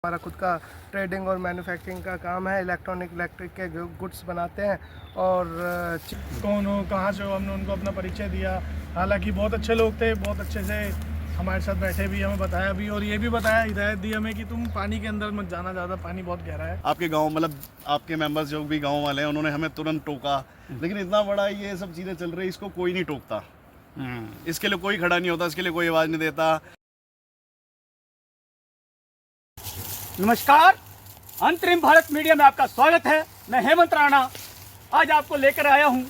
हमारा खुद का ट्रेडिंग और मैन्युफैक्चरिंग का काम है। इलेक्ट्रिक के गुड्स बनाते हैं। और कौन हो, कहाँ से हो, हमने उनको अपना परिचय दिया। हालांकि बहुत अच्छे लोग थे, बहुत अच्छे से हमारे साथ बैठे भी, हमें बताया भी और ये भी बताया, हिदायत दी हमें कि तुम पानी के अंदर मत जाना, ज़्यादा पानी बहुत गहरा है। आपके गांव मतलब आपके मेंबर्स जो भी गांव वाले हैं उन्होंने हमें तुरंत टोका, लेकिन इतना बड़ा ये सब चीज़ें चल रही, इसको कोई नहीं टोकता, इसके लिए कोई खड़ा नहीं होता, इसके लिए कोई आवाज़ नहीं देता। नमस्कार, अंतरिम भारत मीडिया में आपका स्वागत है। मैं हेमंत राणा आज आपको लेकर आया हूं,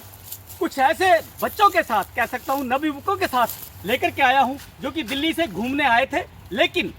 कुछ ऐसे बच्चों के साथ, कह सकता हूं नवयुवकों के साथ लेकर के आया हूं जो कि दिल्ली से घूमने आए थे, लेकिन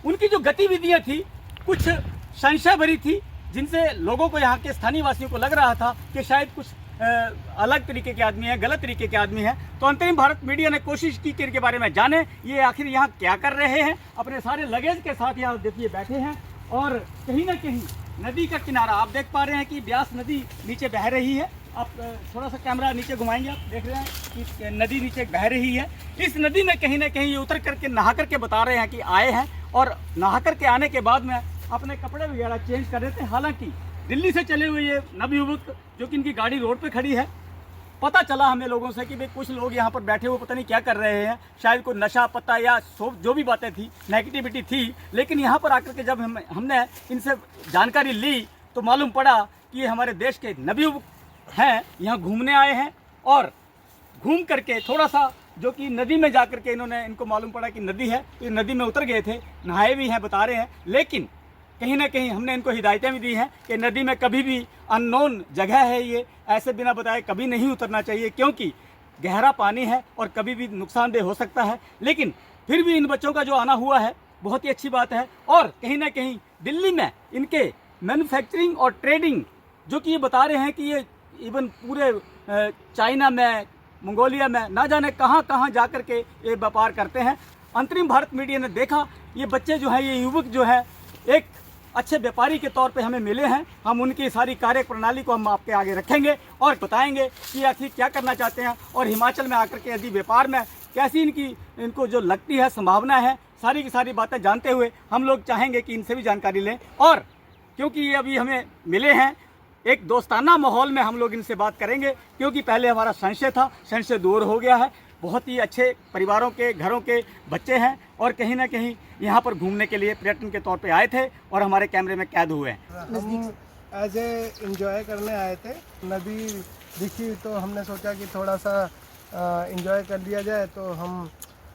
उनकी जो गतिविधियां थी कुछ संशय भरी थी, जिनसे लोगों को, यहाँ के स्थानीय वासियों को लग रहा था कि शायद कुछ अलग तरीके के आदमी हैं, गलत तरीके के आदमी हैं। तो अंतरिम भारत मीडिया ने कोशिश की कि इनके बारे में जाने, ये आखिर यहाँ क्या कर रहे हैं। अपने सारे लगेज के साथ यहाँ देखिए बैठे हैं और कहीं ना कहीं नदी का किनारा आप देख पा रहे हैं कि ब्यास नदी नीचे बह रही है। आप थोड़ा सा कैमरा नीचे घुमाएंगे, आप देख रहे हैं कि नदी नीचे बह रही है। इस नदी में कहीं ना कहीं ये उतर करके नहा करके बता रहे हैं कि आए हैं, और नहा करके आने के बाद में अपने कपड़े वगैरह चेंज कर रहे थे। हालांकि दिल्ली से चले हुए ये नवयुवक, जो कि इनकी गाड़ी रोड पे खड़ी है, पता चला हमें लोगों से कि भाई कुछ लोग यहाँ पर बैठे हुए पता नहीं क्या कर रहे हैं, शायद कोई नशा पत्ता या जो भी बातें थी, नेगेटिविटी थी। लेकिन यहाँ पर आकर के जब हमने इनसे जानकारी ली तो मालूम पड़ा कि ये हमारे देश के नवयुवक हैं, यहाँ घूमने आए हैं। और घूम करके थोड़ा सा जो कि नदी में जा करके इनको मालूम पड़ा कि नदी है, तो नदी में उतर गए थे, नहाए भी हैं, बता रहे हैं। लेकिन कहीं ना कहीं हमने इनको हिदायतें भी दी हैं कि नदी में कभी भी अननोन जगह है, ये ऐसे बिना बताए कभी नहीं उतरना चाहिए, क्योंकि गहरा पानी है और कभी भी नुकसानदेह हो सकता है। लेकिन फिर भी इन बच्चों का जो आना हुआ है बहुत ही अच्छी बात है। और कहीं ना कहीं दिल्ली में इनके मैन्युफैक्चरिंग और ट्रेडिंग, जो कि ये बता रहे हैं कि ये इवन पूरे चाइना में, मंगोलिया में, ना जाने कहाँ कहाँ जा कर के ये व्यापार करते हैं। अंतरिम भारत मीडिया ने देखा ये बच्चे जो हैं, ये युवक जो है, एक अच्छे व्यापारी के तौर पे हमें मिले हैं। हम उनकी सारी कार्य प्रणाली को हम आपके आगे रखेंगे और बताएंगे कि आखिर क्या करना चाहते हैं, और हिमाचल में आकर के यदि व्यापार में कैसी इनको जो लगती है संभावना है, सारी की सारी बातें जानते हुए हम लोग चाहेंगे कि इनसे भी जानकारी लें। और क्योंकि ये अभी हमें मिले हैं, एक दोस्ताना माहौल में हम लोग इनसे बात करेंगे, क्योंकि पहले हमारा संशय था, संशय दूर हो गया है। बहुत ही अच्छे परिवारों के, घरों के बच्चे हैं और कहीं ना कहीं यहाँ पर घूमने के लिए पर्यटन के तौर पे आए थे और हमारे कैमरे में कैद हुए हैं। हम एज ए इंजॉय करने आए थे। नदी दिखी तो हमने सोचा कि थोड़ा सा इंजॉय कर लिया जाए, तो हम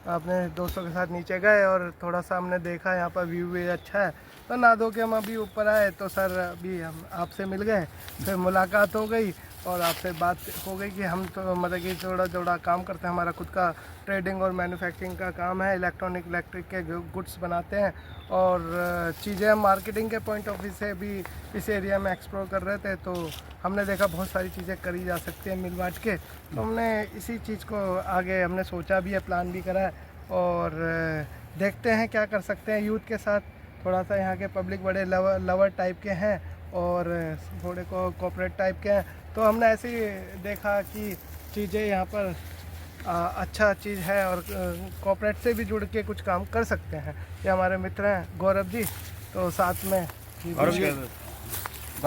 अपने दोस्तों के साथ नीचे गए और थोड़ा सा हमने देखा यहाँ पर व्यू भी अच्छा है, तो नहा धो के हम अभी ऊपर आए। तो सर अभी हम आपसे मिल गए, फिर मुलाकात हो गई और आपसे बात हो गई कि हम तो मतलब कि थोड़ा काम करते हैं। हमारा खुद का ट्रेडिंग और मैन्युफैक्चरिंग का काम है। इलेक्ट्रिक के गुड्स बनाते हैं और चीज़ें हम मार्केटिंग के पॉइंट ऑफ व्यू से भी इस एरिया में एक्सप्लोर कर रहे थे। तो हमने देखा बहुत सारी चीज़ें करी जा सकती हैं मिल बांट के, तो हमने इसी चीज़ को आगे हमने सोचा भी है, प्लान भी करा है, और देखते हैं क्या कर सकते हैं यूथ के साथ। थोड़ा सा यहाँ के पब्लिक बड़े लवर टाइप के हैं और थोड़े कॉर्पोरेट टाइप के हैं, तो हमने ऐसे ही देखा कि चीज़ें यहाँ पर अच्छा चीज़ है और कॉर्पोरेट से भी जुड़ के कुछ काम कर सकते हैं। ये हमारे मित्र हैं गौरव जी, तो साथ में गौरव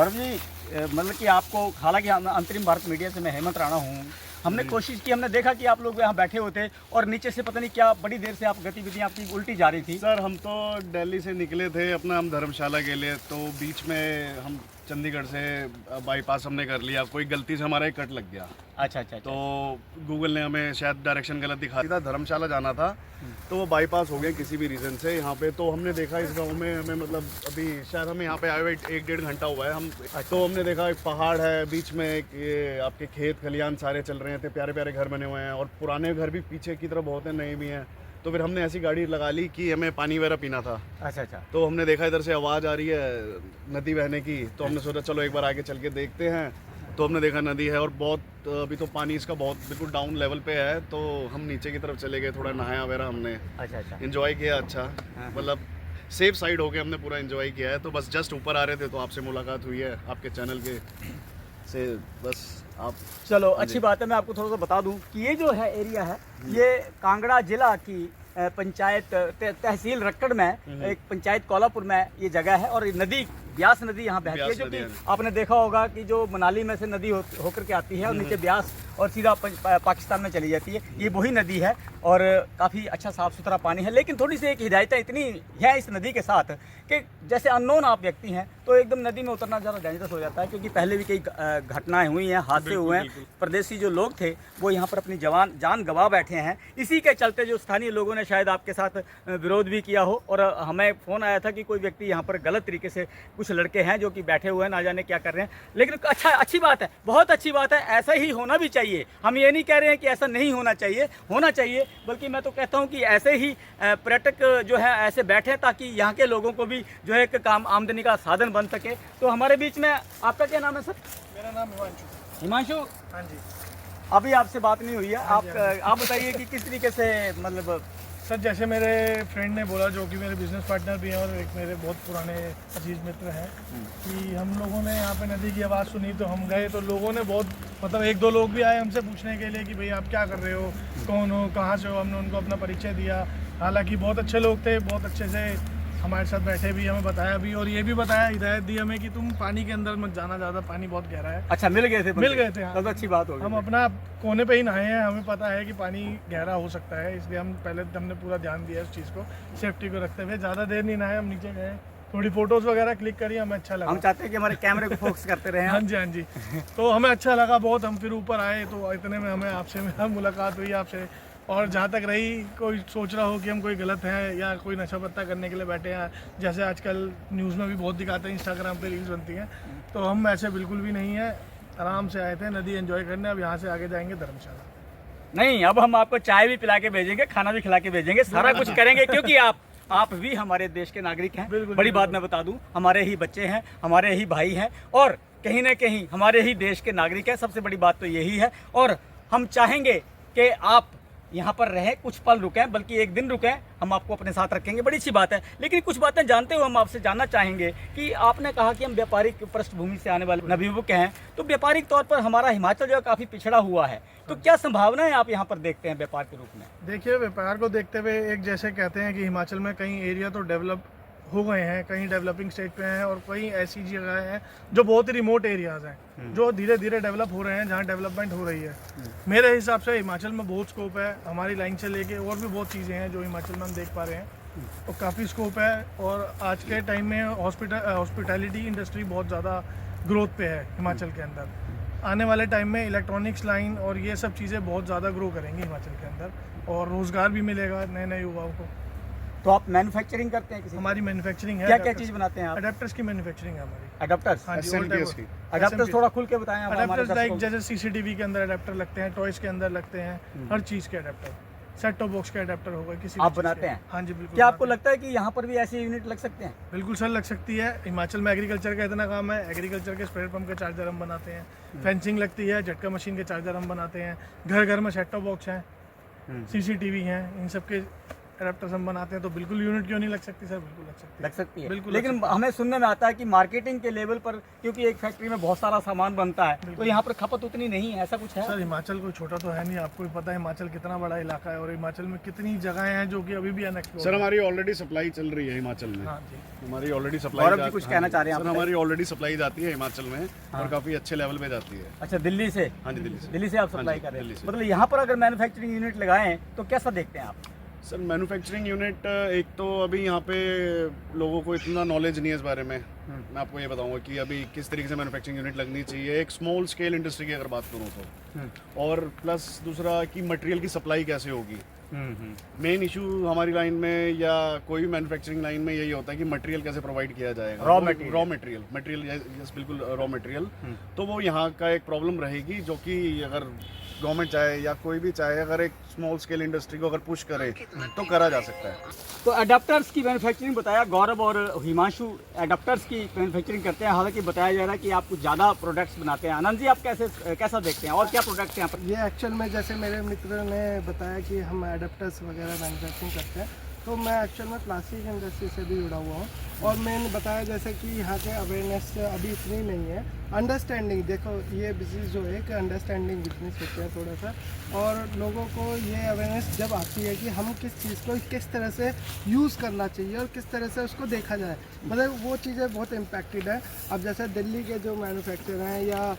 जी, मतलब कि आपको, हालांकि अंतरिम भारत मीडिया से मैं हेमंत राणा हूँ, हमने कोशिश की, हमने देखा कि आप लोग यहाँ बैठे हुए थे और नीचे से पता नहीं क्या बड़ी देर से आप गतिविधियाँ आपकी उल्टी जा रही थी। सर हम तो दिल्ली से निकले थे अपना, हम धर्मशाला के लिए, तो बीच में हम चंडीगढ़ से बाईपास हमने कर लिया, कोई गलती से हमारा एक कट लग गया। अच्छा। तो गूगल ने हमें शायद डायरेक्शन गलत दिखा था, धर्मशाला जाना था, तो वो बाईपास हो गया किसी भी रीज़न से यहाँ पे। तो हमने देखा इस गांव में हमें, मतलब अभी शायद हमें यहाँ पे आए हुए 1-1.5 घंटा हुआ है हम। तो हमने देखा एक पहाड़ है बीच में, ये आपके खेत खलियान सारे चल रहे थे, प्यारे प्यारे घर बने हुए हैं और पुराने घर भी पीछे की तरफ बहुत हैं, नए भी हैं। तो फिर हमने ऐसी गाड़ी लगा ली कि हमें पानी वगैरह पीना था। अच्छा। तो हमने देखा इधर से आवाज़ आ रही है नदी बहने की, तो हमने सोचा चलो एक बार आगे चल के देखते हैं। तो हमने देखा नदी है और बहुत अभी तो पानी इसका बहुत बिल्कुल डाउन लेवल पे है, तो हम नीचे की तरफ चले गए, थोड़ा नहाया वगैरह हमने। अच्छा। एंजॉय किया, अच्छा मतलब सेफ साइड होके हमने पूरा एंजॉय किया है। तो बस जस्ट ऊपर आ रहे थे तो आपसे मुलाकात हुई है आपके चैनल के से, बस आप। चलो अच्छी बात है। मैं आपको थोड़ा सा बता दूं कि ये जो है एरिया है, ये कांगड़ा जिला की पंचायत तहसील रक्कड़ में एक पंचायत कोलापुर में ये जगह है और ये नदी ब्यास नदी यहाँ बहती है, ब्यास जो नदी कि है। आपने देखा होगा कि जो मनाली में से नदी होकर के आती है और नीचे ब्यास और सीधा पाकिस्तान में चली जाती है। ये वही नदी है और काफ़ी अच्छा साफ़ सुथरा पानी है, लेकिन थोड़ी सी एक हिदायतें इतनी है इस नदी के साथ कि जैसे अननोन आप व्यक्ति हैं तो एकदम नदी में उतरना ज़्यादा डेंजरस हो जाता है, क्योंकि पहले भी कई घटनाएं हुई हैं, हादसे हुए हैं। प्रदेशी जो लोग थे वो यहाँ पर अपनी जान गंवा बैठे हैं। इसी के चलते जो स्थानीय लोगों ने शायद आपके साथ विरोध भी किया हो और हमें फ़ोन आया था कि कोई व्यक्ति यहाँ पर गलत तरीके से, कुछ लड़के हैं जो कि बैठे हुए हैं, ना जाने क्या कर रहे हैं। लेकिन अच्छी बात है, बहुत अच्छी बात है, ऐसा ही होना भी चाहिए। हम ये नहीं कह रहे हैं कि ऐसा नहीं होना चाहिए, बल्कि मैं तो कहता हूँ कि ऐसे ही पर्यटक जो है ऐसे बैठे ताकि यहाँ के लोगों को भी जो है एक काम आमदनी का साधन बन सके। तो हमारे बीच में आपका क्या नाम है सर? मेरा नाम हिमांशु। हिमांशु, हाँ जी अभी आपसे बात नहीं हुई है, आप बताइए कि किस तरीके से, मतलब सर जैसे मेरे फ्रेंड ने बोला, जो कि मेरे बिजनेस पार्टनर भी हैं और एक मेरे बहुत पुराने अजीज मित्र हैं, कि हम लोगों ने यहाँ पे नदी की आवाज़ सुनी तो हम गए। तो लोगों ने बहुत, मतलब एक दो लोग भी आए हमसे पूछने के लिए कि भाई आप क्या कर रहे हो, कौन हो, कहाँ से हो। हमने उनको अपना परिचय दिया। हालांकि बहुत अच्छे लोग थे, बहुत अच्छे से हमारे साथ बैठे भी, हमें बताया भी और ये भी बताया, हिदायत दी हमें कि तुम पानी के अंदर मत जाना, ज़्यादा पानी बहुत गहरा है। अच्छा मिल गए थे? हाँ। तब तो अच्छी बात होगी। हम अपना कोने पे ही नहाए हैं, हमें पता है कि पानी गहरा हो सकता है, इसलिए हमने पूरा ध्यान दिया उस चीज़ को, सेफ्टी को रखते हुए। ज़्यादा देर नहीं नहाए, हम नीचे गए, थोड़ी फोटोज़ वगैरह क्लिक करी, हमें अच्छा लगा। हम चाहते हैं कि हमारे कैमरे को फोकस करते रहे। हाँ जी तो हमें अच्छा लगा बहुत। हम फिर ऊपर आए तो इतने में हमें आपसे मुलाकात हुई आपसे। और जहाँ तक रही, कोई सोच रहा हो कि हम कोई गलत हैं या कोई नशा पत्ता करने के लिए बैठे हैं, जैसे आजकल न्यूज़ में भी बहुत दिखाते हैं, इंस्टाग्राम पे रील्स बनती हैं, तो हम ऐसे बिल्कुल भी नहीं है। आराम से आए थे नदी एंजॉय करने। अब यहाँ से आगे जाएंगे धर्मशाला। नहीं, अब हम आपको चाय भी पिला के भेजेंगे, खाना भी खिला के भेजेंगे, सारा कुछ करेंगे, क्योंकि आप भी हमारे देश के नागरिक हैं। बड़ी बात मैं बता दूं, हमारे ही बच्चे हैं, हमारे ही भाई हैं और कहीं ना कहीं हमारे ही देश के नागरिक हैं। सबसे बड़ी बात तो यही है। और हम चाहेंगे कि आप यहाँ पर रहें, कुछ पल रुकें, बल्कि एक दिन रुकें, हम आपको अपने साथ रखेंगे। बड़ी अच्छी बात है। लेकिन कुछ बातें जानते हुए हम आपसे जानना चाहेंगे कि आपने कहा कि हम व्यापारिक पृष्ठभूमि से आने वाले नवयुवक हैं, तो व्यापारिक तौर पर हमारा हिमाचल जो है काफ़ी पिछड़ा हुआ है, तो क्या संभावनाएं आप यहाँ पर देखते हैं व्यापार के रूप में? देखिए, व्यापार को देखते हुए एक जैसे कहते हैं कि हिमाचल में कई एरिया तो डेवलप हो गए हैं, कहीं डेवलपिंग स्टेज पे हैं और कई ऐसी जगह हैं जो बहुत ही रिमोट एरियाज़ हैं, जो धीरे धीरे डेवलप हो रहे हैं, जहाँ डेवलपमेंट हो रही है। मेरे हिसाब से हिमाचल में बहुत स्कोप है। हमारी लाइन से लेके और भी बहुत चीज़ें हैं जो हिमाचल में हम देख पा रहे हैं, तो काफ़ी स्कोप है। और आज के टाइम में हॉस्पिटैलिटी इंडस्ट्री बहुत ज़्यादा ग्रोथ पे है हिमाचल के अंदर। आने वाले टाइम में इलेक्ट्रॉनिक्स लाइन और ये सब चीज़ें बहुत ज़्यादा ग्रो करेंगी हिमाचल के अंदर, और रोज़गार भी मिलेगा नए नए युवाओं को। तो आप मैन्युफैक्चरिंग करते हैं? हमारी मैन्युफैक्चरिंग है। क्या चीज़ बनाते हैं आप? अडेप्टर्स की मैन्युफैक्चरिंग है हमारी। अडेप्टर्स? हाँ जी, SMPS की। अडेप्टर्स थोड़ा खुल के बताएं आप हमारे अडेप्टर्स दर्शकों लाइक को। जैसे सीसीटीवी के अंदर अडेप्टर लगते हैं, टॉयज के अंदर लगते हैं, हर चीज़ के अडेप्टर, सेट टॉप बॉक्स के अडेप्टर होगा किसी भी आप चीज़ के। बनाते हैं? हाँ जी बिल्कुल। क्या आपको लगता है कि यहाँ पर भी ऐसी यूनिट लग सकते हैं? बिल्कुल सर, लग सकती है। हिमाचल में एग्रीकल्चर का इतना काम है, एग्रीकल्चर के स्प्रे पंप के चार्जर हम बनाते हैं, फेंसिंग लगती है, झटका मशीन के चार्जर हम बनाते हैं, घर घर में सेट टॉप बॉक्स हैं, सीसीटीवी हैं, इन सब के अडेप्टर्स हम बनाते हैं। तो बिल्कुल यूनिट क्यों नहीं लग सकती सर? बिल्कुल लग सकती है। लग सकती है बिल्कुल लेकिन हमें सुनने में आता है कि मार्केटिंग के लेवल पर, क्योंकि एक फैक्ट्री में बहुत सारा सामान बनता है, तो यहाँ पर खपत उतनी नहीं है, ऐसा कुछ है? सर हिमाचल कोई छोटा तो है नहीं, आपको भी पता है हिमाचल कितना बड़ा इलाका है और हिमाचल में कितनी जगहें हैं जो कि अभी भी अनएक्सप्लोर्ड। सर हमारी ऑलरेडी सप्लाई चल रही है हिमाचल में। हाँ जी, हमारी ऑलरेडी गौरव सप्लाई जी कुछ कहना चाह रहे हैं सर, आप? हमारी ऑलरेडी सप्लाई जाती है हिमाचल में और काफ़ी अच्छे लेवल पे जाती है। अच्छा, दिल्ली से? हाँ जी, दिल्ली से। दिल्ली से आप हाँ सप्लाई जी, कर रहे दिल्ली हैं। से। मतलब यहाँ पर अगर मैन्युफैक्चरिंग यूनिट लगाएं तो कैसा देखते हैं आप? सर मैन्युफैक्चरिंग यूनिट, एक तो अभी यहाँ पे लोगों को इतना नॉलेज नहीं है इस बारे में। मैं आपको ये बताऊंगा कि अभी किस तरीके से मैन्युफैक्चरिंग यूनिट लगनी चाहिए, एक स्मॉल स्केल इंडस्ट्री की अगर बात करूँ तो, और प्लस दूसरा कि मटेरियल की सप्लाई कैसे होगी। मेन इशू हमारी लाइन में या कोई भी मैन्युफैक्चरिंग लाइन में यही होता है कि मटेरियल कैसे प्रोवाइड किया जाएगा। रॉ मटेरियल यस बिल्कुल, रॉ मटेरियल। तो वो यहाँ का एक प्रॉब्लम रहेगी, जो कि अगर गवर्नमेंट चाहे या कोई भी चाहे, अगर एक स्मॉल स्केल इंडस्ट्री को अगर पुश करे तो करा जा सकता है। तो अडाप्टर्स की मैन्युफैक्चरिंग बताया, गौरव और हिमांशु अडाप्टर्स की मैन्युफैक्चरिंग करते हैं। हालांकि बताया जा रहा है कि आप कुछ ज़्यादा प्रोडक्ट्स बनाते हैं। आनंद जी, आप कैसा देखते हैं और क्या प्रोडक्ट्स हैं यहाँ पर? ये एक्चुअल में जैसे मेरे मित्र ने बताया कि हम एडाप्टर्स वगैरह मैन्युफैक्चरिंग करते हैं, तो मैं एक्चुअल में प्लास्टिक इंडस्ट्री से भी जुड़ा हुआ हूँ। और मैंने बताया जैसे कि यहाँ के अवेयरनेस अभी इतनी नहीं है, अंडरस्टैंडिंग, देखो ये बिजनेस जो है कि अंडरस्टैंडिंग बिजनेस होता है थोड़ा सा, और लोगों को ये अवेयरनेस जब आती है कि हम किस चीज़ को किस तरह से यूज़ करना चाहिए और किस तरह से उसको देखा जाए, मतलब वो चीज़ें बहुत इम्पैक्टेड है। अब जैसे दिल्ली के जो मैन्युफैक्चरर हैं या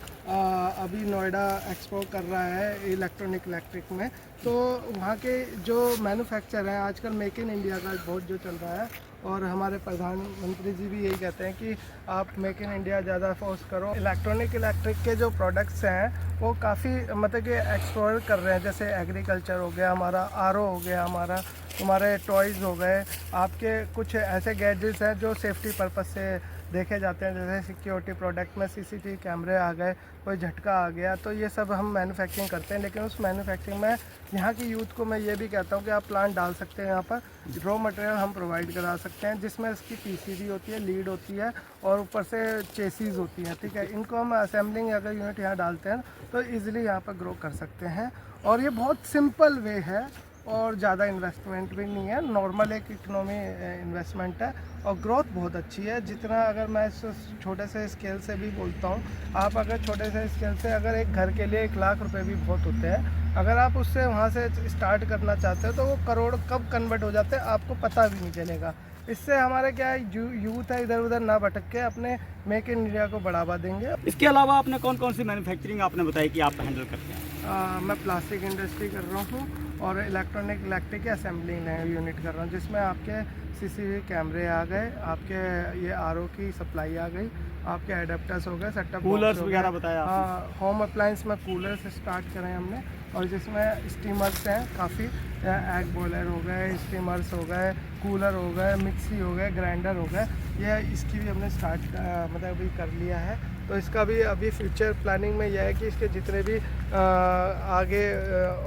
अभी नोएडा एक्सपो कर रहा है इलेक्ट्रिक में, तो वहाँ के जो मैन्युफैक्चर हैं आजकल मेक इन इंडिया का बहुत जो चल रहा है, और हमारे प्रधानमंत्री जी भी यही कहते हैं कि आप मेक इन इंडिया ज़्यादा फोर्स करो। इलेक्ट्रिक के जो प्रोडक्ट्स हैं वो काफ़ी मतलब कि एक्सप्लोर कर रहे हैं, जैसे एग्रीकल्चर हो गया हमारा, आरओ हो गया हमारे टॉयज़ हो गए, आपके कुछ ऐसे गैजेट्स हैं जो सेफ्टी पर्पस से देखे जाते हैं, जैसे सिक्योरिटी प्रोडक्ट में सीसीटीवी कैमरे आ गए, कोई झटका आ गया, तो ये सब हम मैन्युफैक्चरिंग करते हैं। लेकिन उस मैन्युफैक्चरिंग में यहाँ की यूथ को मैं ये भी कहता हूँ कि आप प्लांट डाल सकते हैं, यहाँ पर रॉ मटेरियल हम प्रोवाइड करा सकते हैं, जिसमें इसकी पीसीबी होती है, लीड होती है और ऊपर से चेसीज होती हैं, ठीक है। इनको हम असेंबलिंग अगर यूनिट यहाँ डालते हैं तो ईज़िली यहाँ पर ग्रो कर सकते हैं, और ये बहुत सिंपल वे है और ज़्यादा इन्वेस्टमेंट भी नहीं है, नॉर्मल एक इकोनॉमी इन्वेस्टमेंट है, और ग्रोथ बहुत अच्छी है। जितना अगर मैं इस छोटे से स्केल से भी बोलता हूँ, आप अगर छोटे से स्केल से अगर एक घर के लिए 1 लाख रुपए भी बहुत होते हैं, अगर आप उससे वहाँ से स्टार्ट करना चाहते हो तो वो करोड़ कब कन्वर्ट हो जाते हैं आपको पता भी नहीं चलेगा। इससे हमारे क्या है, यूथ है इधर उधर ना भटक के अपने मेक इन इंडिया को बढ़ावा देंगे। इसके अलावा आपने कौन कौन सी मैन्युफैक्चरिंग आपने बताई कि आप हैंडल करते हैं? मैं प्लास्टिक इंडस्ट्री कर रहा हूँ और इलेक्ट्रिक असेंबलिंग यूनिट कर रहा हूँ, जिसमें आपके सीसीटीवी कैमरे आ गए, आपके ये आरओ की सप्लाई आ गई, आपके एडेप्टर्स हो गए, सेटअप कूलर्स वगैरह बताया आपने? हाँ, होम अप्लायंस में कूलर से स्टार्ट करें हमने, और जिसमें स्टीमर्स हैं काफ़ी, एग बॉयलर हो गए, स्टीमर्स हो गए, कूलर हो गए, मिक्सी हो गए, ग्राइंडर हो गए, ये इसकी भी हमने स्टार्ट मतलब अभी कर लिया है। तो इसका भी अभी फ्यूचर प्लानिंग में यह है कि इसके जितने भी आगे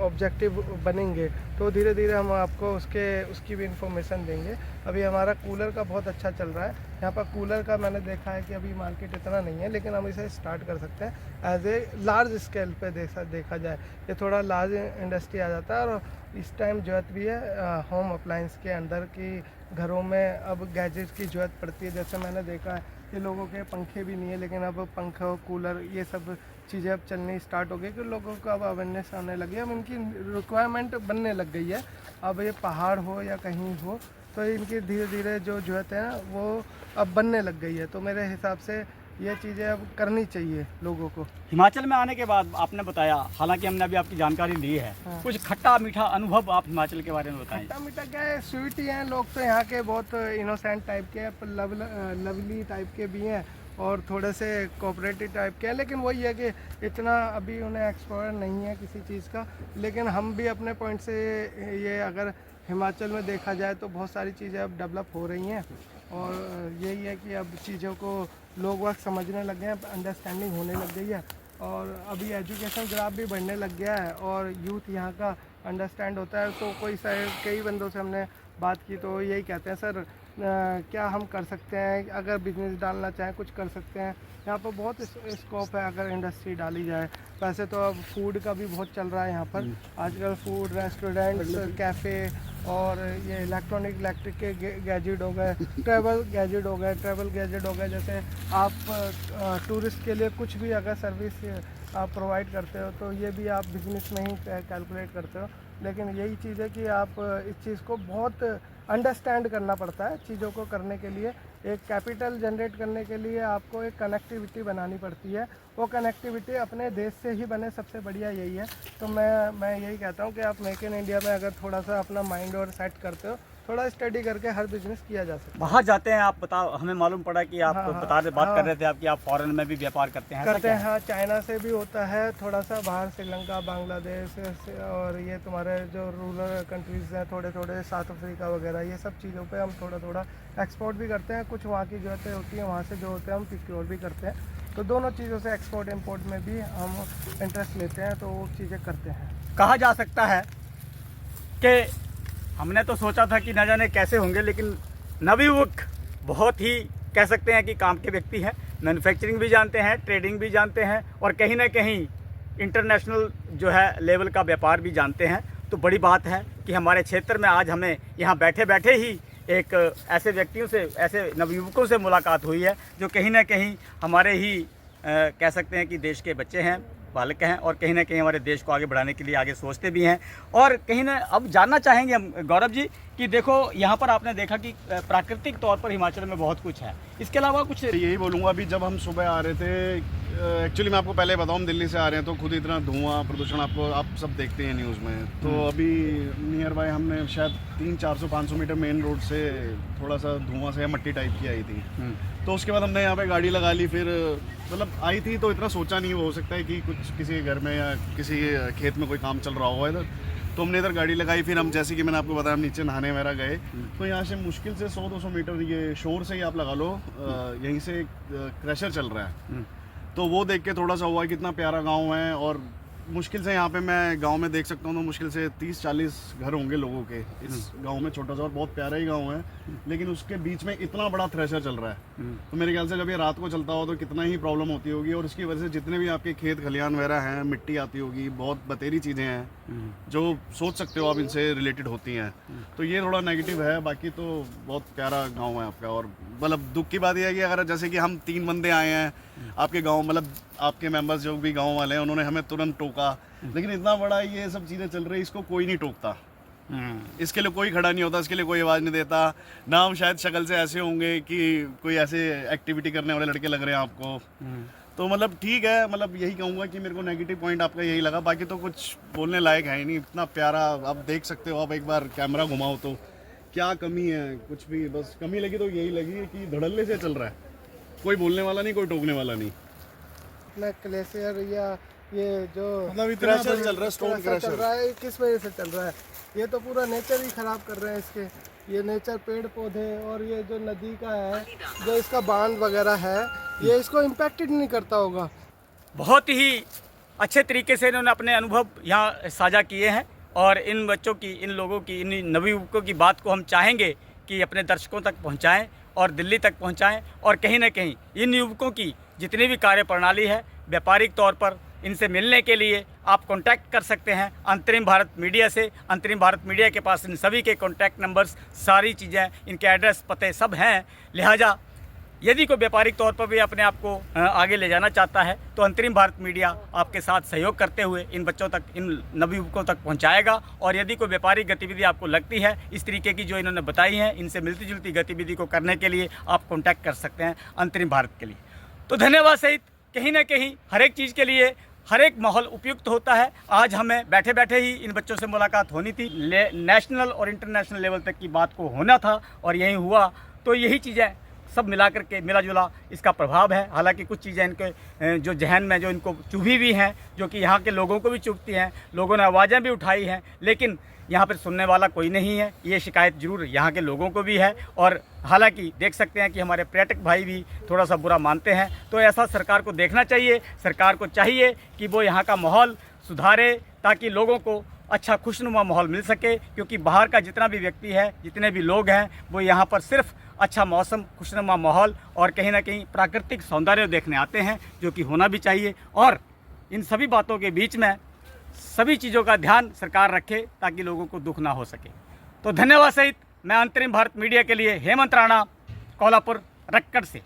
ऑब्जेक्टिव बनेंगे तो धीरे धीरे हम आपको उसकी भी इंफॉर्मेशन देंगे। अभी हमारा कूलर का बहुत अच्छा चल रहा है, यहाँ पर कूलर का मैंने देखा है कि अभी मार्केट इतना नहीं है, लेकिन हम इसे स्टार्ट कर सकते हैं एज ए लार्ज स्केल पे देखा जाए, ये थोड़ा लार्ज इंडस्ट्री आ जाता है। और इस टाइम ज़रूरत भी है होम अप्लायंस के अंदर की घरों में अब गैजेट की ज़रूरत पड़ती है। जैसे मैंने देखा है कि लोगों के पंखे भी नहीं है, लेकिन अब पंखा कूलर ये सब चीज़ें अब चलनी स्टार्ट हो गई कि लोगों को अब अवेयरनेस आने लगी है, अब इनकी रिक्वायरमेंट बनने लग गई है। अब ये पहाड़ हो या कहीं हो तो इनकी धीरे धीरे जो ज़रूरत है वो अब बनने लग गई है, तो मेरे हिसाब से ये चीज़ें अब करनी चाहिए लोगों को। हिमाचल में आने के बाद आपने बताया, हालांकि हमने अभी आपकी जानकारी ली है, हाँ। कुछ खट्टा मीठा अनुभव आप हिमाचल के बारे में बताएं। खट्टा मीठा क्या है, स्वीट ही हैं लोग, तो यहाँ के बहुत इनोसेंट टाइप के, लवली टाइप के भी हैं और थोड़े से कोऑपरेटिव टाइप के हैं, लेकिन वही है कि इतना अभी उन्हें एक्सपोजर नहीं है किसी चीज़ का। लेकिन हम भी अपने पॉइंट से ये अगर हिमाचल में देखा जाए तो बहुत सारी चीज़ें अब डेवलप हो रही हैं, और यही है कि अब चीज़ों को लोग वक्त समझने लग गए हैं, अंडरस्टैंडिंग होने लग गई है, और अभी एजुकेशन ग्राफ भी बढ़ने लग गया है और यूथ यहाँ का अंडरस्टैंड होता है। तो कई बंदों से हमने बात की तो यही कहते हैं, सर क्या हम कर सकते हैं, अगर बिजनेस डालना चाहें कुछ कर सकते हैं, यहाँ पर बहुत स्कोप है अगर इंडस्ट्री डाली जाए। वैसे तो अब फूड का भी बहुत चल रहा है यहाँ पर आजकल, फूड रेस्टोरेंट्स, कैफ़े, और ये इलेक्ट्रिक के गैजेट हो गए, ट्रैवल गैजेट हो गए, जैसे आप टूरिस्ट के लिए कुछ भी अगर सर्विस आप प्रोवाइड करते हो तो ये भी आप बिजनेस में ही कैलकुलेट करते हो। लेकिन यही चीज़ है कि आप इस चीज़ को बहुत अंडरस्टैंड करना पड़ता है। चीज़ों को करने के लिए, एक कैपिटल जनरेट करने के लिए आपको एक कनेक्टिविटी बनानी पड़ती है, वो कनेक्टिविटी अपने देश से ही बने, सबसे बढ़िया यही है। तो मैं यही कहता हूँ कि आप मेक इन इंडिया में अगर थोड़ा सा अपना माइंड और सेट करते हो, थोड़ा स्टडी करके हर बिजनेस किया जा सकता है। बाहर जाते हैं आप, बताओ, हमें मालूम पड़ा कि आप हाँ, बात कर रहे थे आप कि आप फॉरेन में भी व्यापार करते हैं, ऐसा क्या है? हाँ, चाइना से भी होता है थोड़ा सा, बाहर श्रीलंका, बांग्लादेश और ये तुम्हारे जो रूरल कंट्रीज़ हैं थोड़े साउथ अफ्रीका वगैरह, ये सब चीज़ों पे हम थोड़ा एक्सपोर्ट भी करते हैं। कुछ वहाँ की ज़रूरतें होती हैं, वहाँ से जो होते हैं हम प्रोक्योर भी करते हैं। तो दोनों चीज़ों से एक्सपोर्ट इम्पोर्ट में भी हम इंटरेस्ट लेते हैं, तो वो चीज़ें करते हैं। कहा जा सकता है कि हमने तो सोचा था कि न जाने कैसे होंगे, लेकिन नवयुवक बहुत ही कह सकते हैं कि काम के व्यक्ति हैं, मैन्युफैक्चरिंग भी जानते हैं, ट्रेडिंग भी जानते हैं, और कहीं ना कहीं इंटरनेशनल जो है लेवल का व्यापार भी जानते हैं। तो बड़ी बात है कि हमारे क्षेत्र में आज हमें यहाँ बैठे बैठे ही एक ऐसे व्यक्तियों से, ऐसे नवयुवकों से मुलाकात हुई है जो कहीं ना कहीं हमारे ही कह सकते हैं कि देश के बच्चे हैं, बालक हैं, और कहीं ना कहीं हमारे देश को आगे बढ़ाने के लिए आगे सोचते भी हैं। और कहीं ना अब जानना चाहेंगे हम गौरव जी कि देखो यहाँ पर आपने देखा कि प्राकृतिक तौर पर हिमाचल में बहुत कुछ है, इसके अलावा कुछ? यही बोलूँगा, अभी जब हम सुबह आ रहे थे, एक्चुअली मैं आपको पहले बताऊँ, हम दिल्ली से आ रहे हैं तो खुद इतना धुआं प्रदूषण आप सब देखते हैं न्यूज़ में। तो अभी नियर बाय हमने शायद 300-400-500 मीटर मेन रोड से थोड़ा सा धुआं से मट्टी टाइप की आई थी। तो उसके बाद हमने यहाँ पे गाड़ी लगा ली, फिर मतलब आई थी तो इतना सोचा नहीं, हो सकता है कि कुछ किसी घर में या किसी खेत में कोई काम चल रहा होगा इधर, तो हमने इधर गाड़ी लगाई। फिर हम, जैसे कि मैंने आपको बताया, हम नीचे नहाने वगैरह गए, तो यहाँ से मुश्किल से 100-200 मीटर ये शोर से ही आप लगा लो, यहीं से क्रैशर चल रहा है। तो वो देख के थोड़ा सा हुआ, कितना प्यारा गांव है, और मुश्किल से यहाँ पे मैं गांव में देख सकता हूँ तो मुश्किल से 30-40 घर होंगे लोगों के इस गांव में। छोटा सा और बहुत प्यारा ही गांव है, लेकिन उसके बीच में इतना बड़ा थ्रेशर चल रहा है। तो मेरे ख्याल से जब ये रात को चलता हो तो कितना ही प्रॉब्लम होती होगी, और इसकी वजह से जितने भी आपके खेत खलियान वगैरह हैं, मिट्टी आती होगी, बहुत बतेरी चीज़ें हैं जो सोच सकते हो आप इनसे रिलेटेड होती हैं। तो ये थोड़ा नेगेटिव है, बाकी तो बहुत प्यारा गाँव है आपका। और मतलब दुख की बात यह है कि अगर जैसे कि हम 3 बंदे आए हैं आपके गांव, मतलब आपके मेंबर्स जो भी गांव वाले हैं, उन्होंने हमें तुरंत टोका, लेकिन इतना बड़ा ये सब चीज़ें चल रही, इसको कोई नहीं टोकता, इसके लिए कोई खड़ा नहीं होता, इसके लिए कोई आवाज़ नहीं देता। ना हम शायद शक्ल से ऐसे होंगे कि कोई ऐसे एक्टिविटी करने वाले लड़के लग रहे हैं आपको। तो मतलब ठीक है, मतलब यही कहूँगा कि मेरे को नेगेटिव पॉइंट आपका यही लगा, बाकी तो कुछ बोलने लायक है ही नहीं। इतना प्यारा आप देख सकते हो, आप एक बार कैमरा घुमाओ तो क्या कमी है, कुछ भी। बस कमी लगी तो यही लगी कि धड़ल्ले से चल रहा है, कोई बोलने वाला नहीं, कोई टोकने वाला नहीं। अपना ग्लेशियर या ये जो मतलब इतना चल रहा है, स्टोन चल क्रशर रहा है, किस वजह से चल रहा है? ये तो पूरा नेचर ही खराब कर रहे हैं इसके, ये नेचर, पेड़ पौधे, और ये जो नदी का है, जो इसका बांध वगैरह है, ये इसको इम्पैक्टेड नहीं करता होगा। बहुत ही अच्छे तरीके से इन्होंने अपने अनुभव यहाँ साझा किए हैं, और इन बच्चों की, इन लोगों की, इन नवयुवकों की बात को हम चाहेंगे कि अपने दर्शकों तक पहुँचाएँ और दिल्ली तक पहुँचाएँ। और कहीं ना कहीं इन युवकों की जितनी भी कार्य प्रणाली है, व्यापारिक तौर पर इनसे मिलने के लिए आप कांटेक्ट कर सकते हैं अंतरिम भारत मीडिया से। अंतरिम भारत मीडिया के पास इन सभी के कांटेक्ट नंबर्स, सारी चीज़ें, इनके एड्रेस, पते सब हैं। लिहाजा यदि कोई व्यापारिक तौर पर भी अपने आप को आगे ले जाना चाहता है तो अंतरिम भारत मीडिया आपके साथ सहयोग करते हुए इन बच्चों तक, इन नवयुवकों तक पहुंचाएगा। और यदि कोई व्यापारिक गतिविधि आपको लगती है इस तरीके की जो इन्होंने बताई हैं, इनसे मिलती जुलती गतिविधि को करने के लिए आप कॉन्टैक्ट कर सकते हैं अंतरिम भारत के लिए। तो धन्यवाद सहित कहीं ना कहीं हर एक चीज़ के लिए हर एक माहौल उपयुक्त होता है। आज हमें बैठे बैठे ही इन बच्चों से मुलाकात होनी थी, नेशनल और इंटरनेशनल लेवल तक की बात को होना था, और यही हुआ। तो यही चीज़ें सब मिला करके मिला जुला इसका प्रभाव है। हालांकि कुछ चीज़ें इनके जो जहन में जो इनको चुभी भी हैं, जो कि यहाँ के लोगों को भी चुभती हैं, लोगों ने आवाज़ें भी उठाई हैं, लेकिन यहाँ पर सुनने वाला कोई नहीं है। ये शिकायत जरूर यहाँ के लोगों को भी है, और हालांकि देख सकते हैं कि हमारे पर्यटक भाई भी थोड़ा सा बुरा मानते हैं। तो ऐसा सरकार को देखना चाहिए, सरकार को चाहिए कि वो यहाँ का माहौल सुधारे ताकि लोगों को अच्छा खुशनुमा माहौल मिल सके। क्योंकि बाहर का जितना भी व्यक्ति है, जितने भी लोग हैं, वो यहाँ पर सिर्फ अच्छा मौसम, खुशनुमा माहौल और कहीं ना कहीं प्राकृतिक सौंदर्य देखने आते हैं, जो कि होना भी चाहिए। और इन सभी बातों के बीच में सभी चीज़ों का ध्यान सरकार रखे ताकि लोगों को दुख ना हो सके। तो धन्यवाद सहित मैं अंतरिम भारत मीडिया के लिए हेमंत राणा, कोल्हापुर, रक्कड़ से।